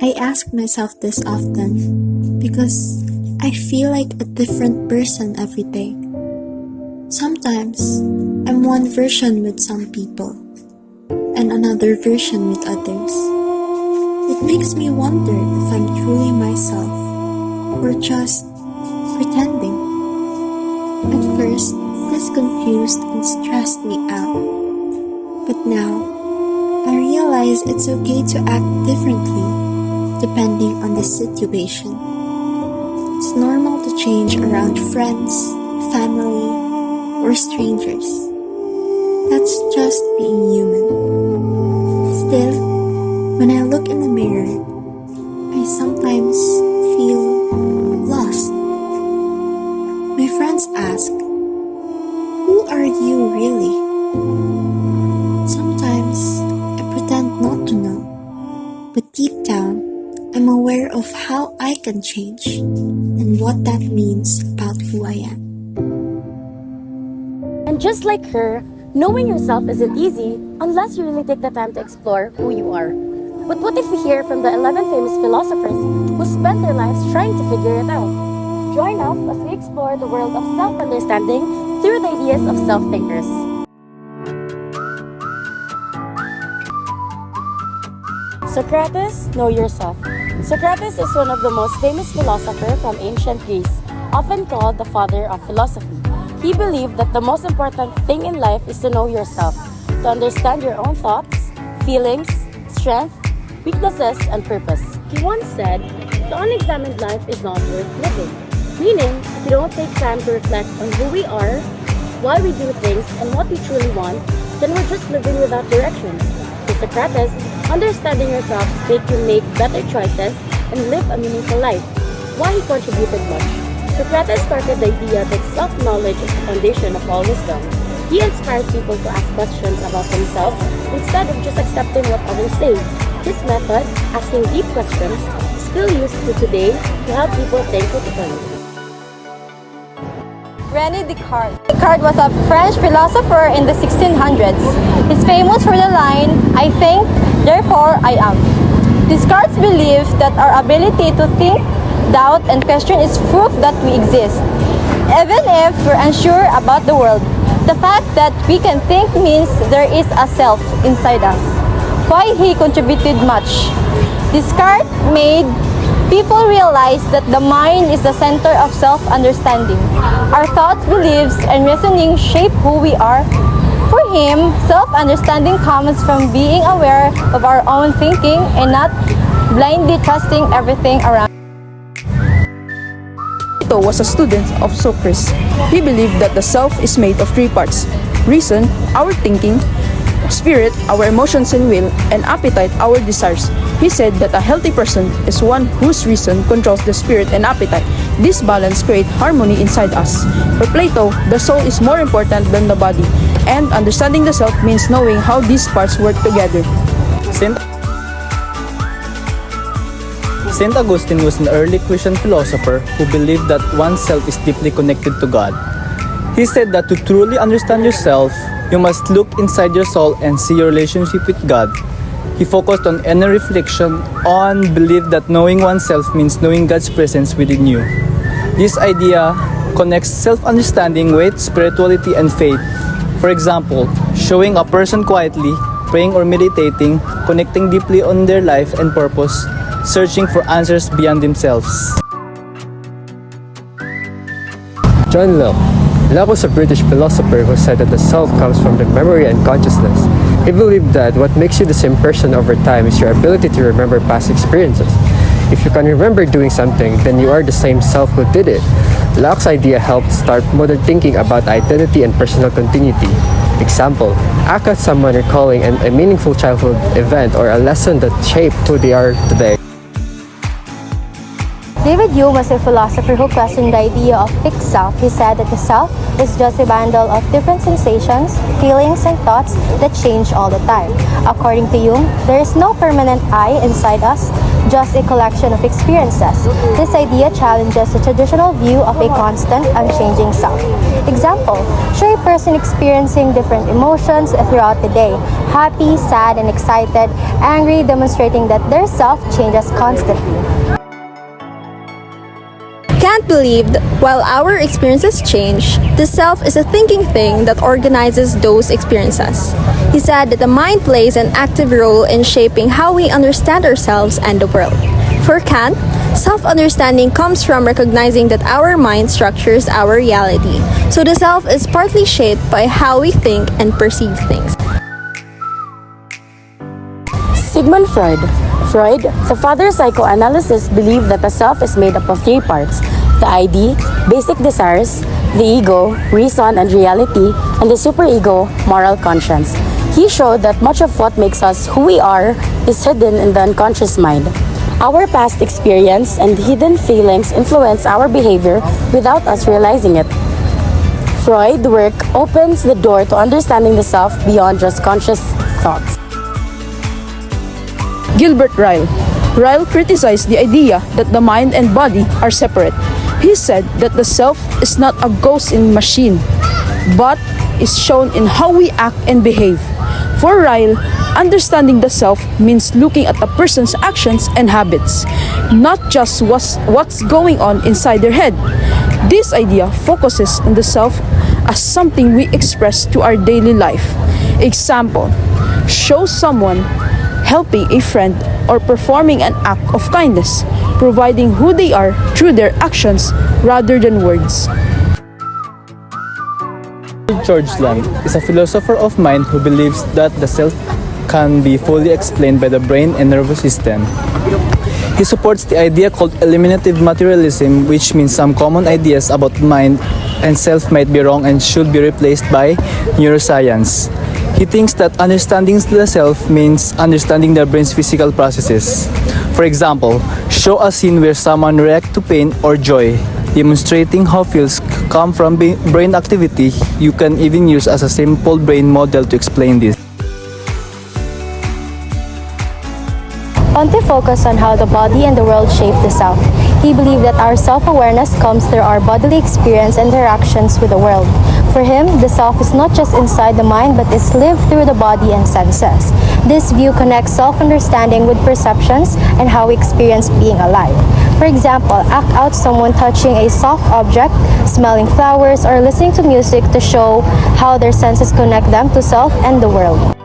I ask myself this often because I feel like a different person every day. Sometimes I'm one version with some people and another version with others. It makes me wonder if I'm truly myself or just pretending. At first, this confused and stressed me out. But now, I realize it's okay to act differently depending on the situation. It's normal to change around friends, family, or strangers. That's just being human. Still, when I look in the mirror, I sometimes feel lost. My friends ask, "Who are you really?" Sometimes I pretend not to know, but deep down, I'm aware of how I can change and what that means about who I am. And just like her, knowing yourself isn't easy unless you really take the time to explore who you are. But what if we hear from the 11 famous philosophers who spent their lives trying to figure it out? Join us as we explore the world of self-understanding through the ideas of self-thinkers. Socrates, know yourself. Socrates is one of the most famous philosophers from ancient Greece, often called the father of philosophy. He believed that the most important thing in life is to know yourself, to understand your own thoughts, feelings, strength, weaknesses, and purpose. He once said, "The unexamined life is not worth living." Meaning, if you don't take time to reflect on who we are, why we do things, and what we truly want, then we're just living without direction. To Socrates, understanding yourself makes you make better choices and live a meaningful life. Why he contributed much? Socrates started the idea that self-knowledge is the foundation of all wisdom. He inspired people to ask questions about themselves instead of just accepting what others say. This method, asking deep questions, is still used to today to help people think critically. René Descartes. Descartes was a French philosopher in the 1600s. He's famous for the line, "I think, therefore I am." Descartes believed that our ability to think, doubt, and question is proof that we exist. Even if we're unsure about the world, the fact that we can think means there is a self inside us. Why he contributed much? Descartes made people realize that the mind is the center of self-understanding. Our thoughts, beliefs, and reasoning shape who we are. For him, self-understanding comes from being aware of our own thinking and not blindly trusting everything around. Plato was a student of Socrates. He believed that the self is made of three parts: reason, our thinking; spirit, our emotions and will; and appetite, our desires. He said that a healthy person is one whose reason controls the spirit and appetite. This balance creates harmony inside us. For Plato, the soul is more important than the body, and understanding the self means knowing how these parts work together. Saint Augustine was an early Christian philosopher who believed that oneself is deeply connected to God. He said that to truly understand yourself, you must look inside your soul and see your relationship with God. He focused on inner reflection on belief that knowing oneself means knowing God's presence within you. This idea connects self-understanding with spirituality and faith. For example, showing a person quietly, praying or meditating, connecting deeply on their life and purpose, searching for answers beyond themselves. John Locke. Locke was a British philosopher who said that the self comes from the memory and consciousness. He believed that what makes you the same person over time is your ability to remember past experiences. If you can remember doing something, then you are the same self who did it. Locke's idea helped start modern thinking about identity and personal continuity. Example, act as someone recalling a meaningful childhood event or a lesson that shaped who they are today. David Hume was a philosopher who questioned the idea of fixed self. He said that the self is just a bundle of different sensations, feelings, and thoughts that change all the time. According to Hume, there is no permanent I inside us, just a collection of experiences. This idea challenges the traditional view of a constant, unchanging self. Example, show a person experiencing different emotions throughout the day. happy, sad, and excited, angry, demonstrating that their self changes constantly. Kant believed while our experiences change, the self is a thinking thing that organizes those experiences. He said that the mind plays an active role in shaping how we understand ourselves and the world. For Kant, self-understanding comes from recognizing that our mind structures our reality, so the self is partly shaped by how we think and perceive things. Sigmund Freud. Freud, the father of psychoanalysis, believed that the self is made up of three parts: the ID, basic desires, the ego, reason and reality, and the superego, moral conscience. He showed that much of what makes us who we are is hidden in the unconscious mind. Our past experience and hidden feelings influence our behavior without us realizing it. Freud's work opens the door to understanding the self beyond just conscious thoughts. Gilbert Ryle. Ryle criticized the idea that the mind and body are separate. He said that the self is not a ghost in machine, but is shown in how we act and behave. For Ryle, understanding the self means looking at a person's actions and habits, not just what's going on inside their head. This idea focuses on the self as something we express to our daily life. Example, show someone helping a friend or performing an act of kindness, providing who they are through their actions rather than words. George Land is a philosopher of mind who believes that the self can be fully explained by the brain and nervous system. He supports the idea called eliminative materialism, which means some common ideas about mind and self might be wrong and should be replaced by neuroscience. He thinks that understanding the self means understanding the brain's physical processes. For example, show a scene where someone reacts to pain or joy, demonstrating how feels come from brain activity. You can even use as a simple brain model to explain this. Ponte focused on how the body and the world shape the self. He believed that our self-awareness comes through our bodily experience and interactions with the world. For him, the self is not just inside the mind but is lived through the body and senses. This view connects self-understanding with perceptions and how we experience being alive. For example, act out someone touching a soft object, smelling flowers, or listening to music to show how their senses connect them to self and the world.